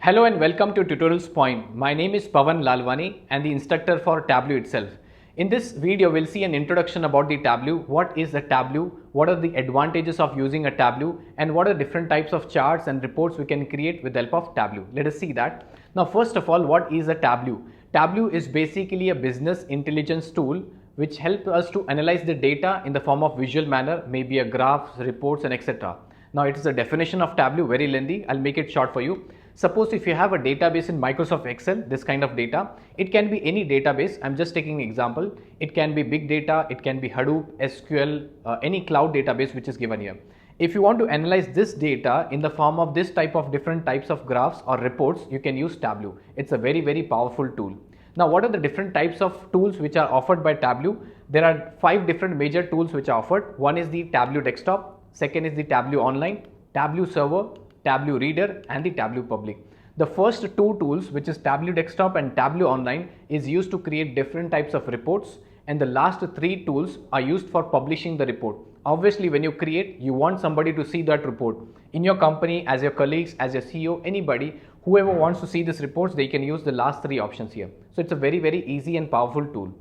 Hello and welcome to Tutorials Point. My name is Pavan Lalwani and the instructor for Tableau itself. In this video, we'll see an introduction about the Tableau. What is a Tableau? What are the advantages of using a Tableau? And what are different types of charts and reports we can create with the help of Tableau? Let us see that. Now, first of all, what is a Tableau? Tableau is basically a business intelligence tool which helps us to analyze the data in the form of visual manner, maybe a graphs, reports and etc. Now, it is a definition of Tableau, very lengthy. I'll make it short for you. Suppose if you have a database in Microsoft Excel, this kind of data, it can be any database. I'm just taking an example. It can be big data, it can be Hadoop, SQL, any cloud database which is given here. If you want to analyze this data in the form of this type of different types of graphs or reports, you can use Tableau. It's a very powerful tool. Now, what are the different types of tools which are offered by Tableau? There are 5 different major tools which are offered. One is the Tableau Desktop, second is the Tableau Online, Tableau Server, Tableau Reader and the Tableau Public. The first 2 tools, which is Tableau Desktop and Tableau Online, is used to create different types of reports, and the last 3 tools are used for publishing the report. Obviously, when you create, you want somebody to see that report in your company, as your colleagues, as your CEO, anybody, whoever wants to see this reports, they can use the last 3 options here. So it's a very easy and powerful tool.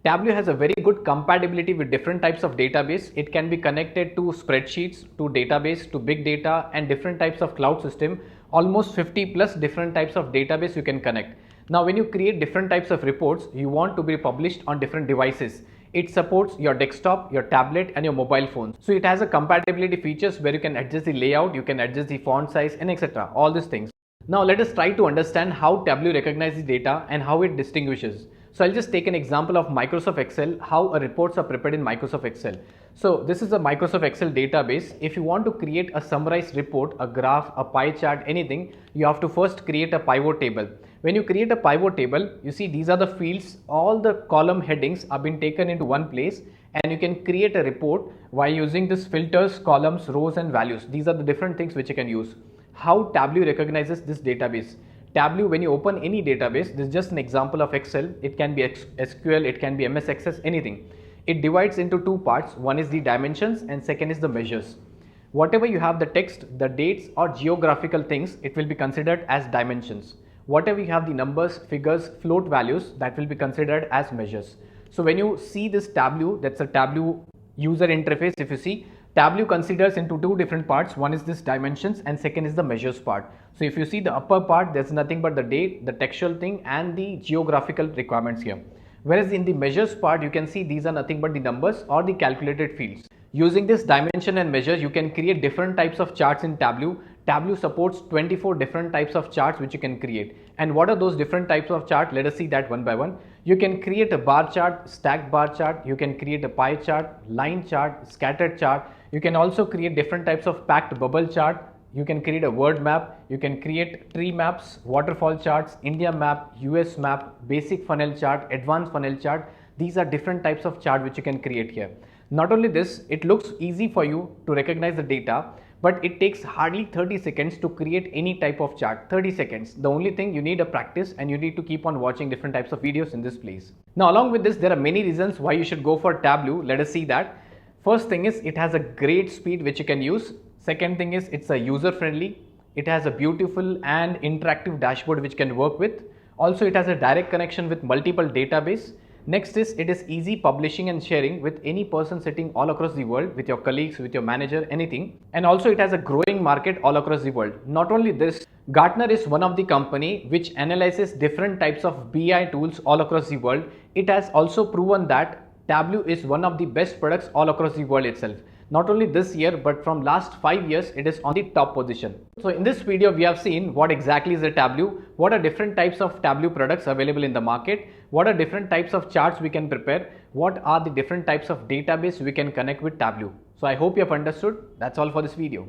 Tableau has a very good compatibility with different types of database. It can be connected to spreadsheets, to database, to big data and different types of cloud system. Almost 50 plus different types of database you can connect. Now, when you create different types of reports, you want to be published on different devices. It supports your desktop, your tablet and your mobile phone. So it has a compatibility features where you can adjust the layout, you can adjust the font size and etc. All these things. Now let us try to understand how Tableau recognizes data and how it distinguishes. So I'll just take an example of Microsoft Excel, how reports are prepared in Microsoft Excel. So this is a Microsoft Excel database. If you want to create a summarized report, a graph, a pie chart, anything, you have to first create a pivot table. When you create a pivot table, you see these are the fields, all the column headings are being taken into one place and you can create a report by using this filters, columns, rows and values. These are the different things which you can use. How Tableau recognizes this database? Tableau, when you open any database, this is just an example of Excel. It can be SQL, it can be MS Access, anything. It divides into 2 parts. One is the dimensions and second is the measures. Whatever you have the text, the dates or geographical things, it will be considered as dimensions. Whatever you have the numbers, figures, float values, that will be considered as measures. So when you see this Tableau, that's a Tableau user interface. If you see, Tableau considers into 2 different parts. One is this dimensions and second is the measures part. So if you see the upper part, there's nothing but the date, the textual thing and the geographical requirements here. Whereas in the measures part, you can see these are nothing but the numbers or the calculated fields. Using this dimension and measures, you can create different types of charts in Tableau. Tableau supports 24 different types of charts which you can create. And what are those different types of charts? Let us see that one by one. You can create a bar chart, stacked bar chart. You can create a pie chart, line chart, scattered chart. You can also create different types of packed bubble chart. You can create a word map. You can create tree maps, waterfall charts, India map, US map, basic funnel chart, advanced funnel chart. These are different types of chart which you can create here. Not only this, it looks easy for you to recognize the data, but it takes hardly 30 seconds to create any type of chart. 30 seconds. The only thing you need a practice and you need to keep on watching different types of videos in this place. Now, along with this, there are many reasons why you should go for Tableau. Let us see that. First thing is it has a great speed which you can use. Second thing is it's a user friendly. It has a beautiful and interactive dashboard which can work with. Also, it has a direct connection with multiple database. Next is it is easy publishing and sharing with any person sitting all across the world, with your colleagues, with your manager, anything. And also it has a growing market all across the world. Not only this, Gartner is one of the company which analyzes different types of BI tools all across the world. It has also proven that Tableau is one of the best products all across the world itself. Not only this year, but from last 5 years, it is on the top position. So in this video, we have seen what exactly is a Tableau, what are different types of Tableau products available in the market, what are different types of charts we can prepare, what are the different types of database we can connect with Tableau. So I hope you have understood. That's all for this video.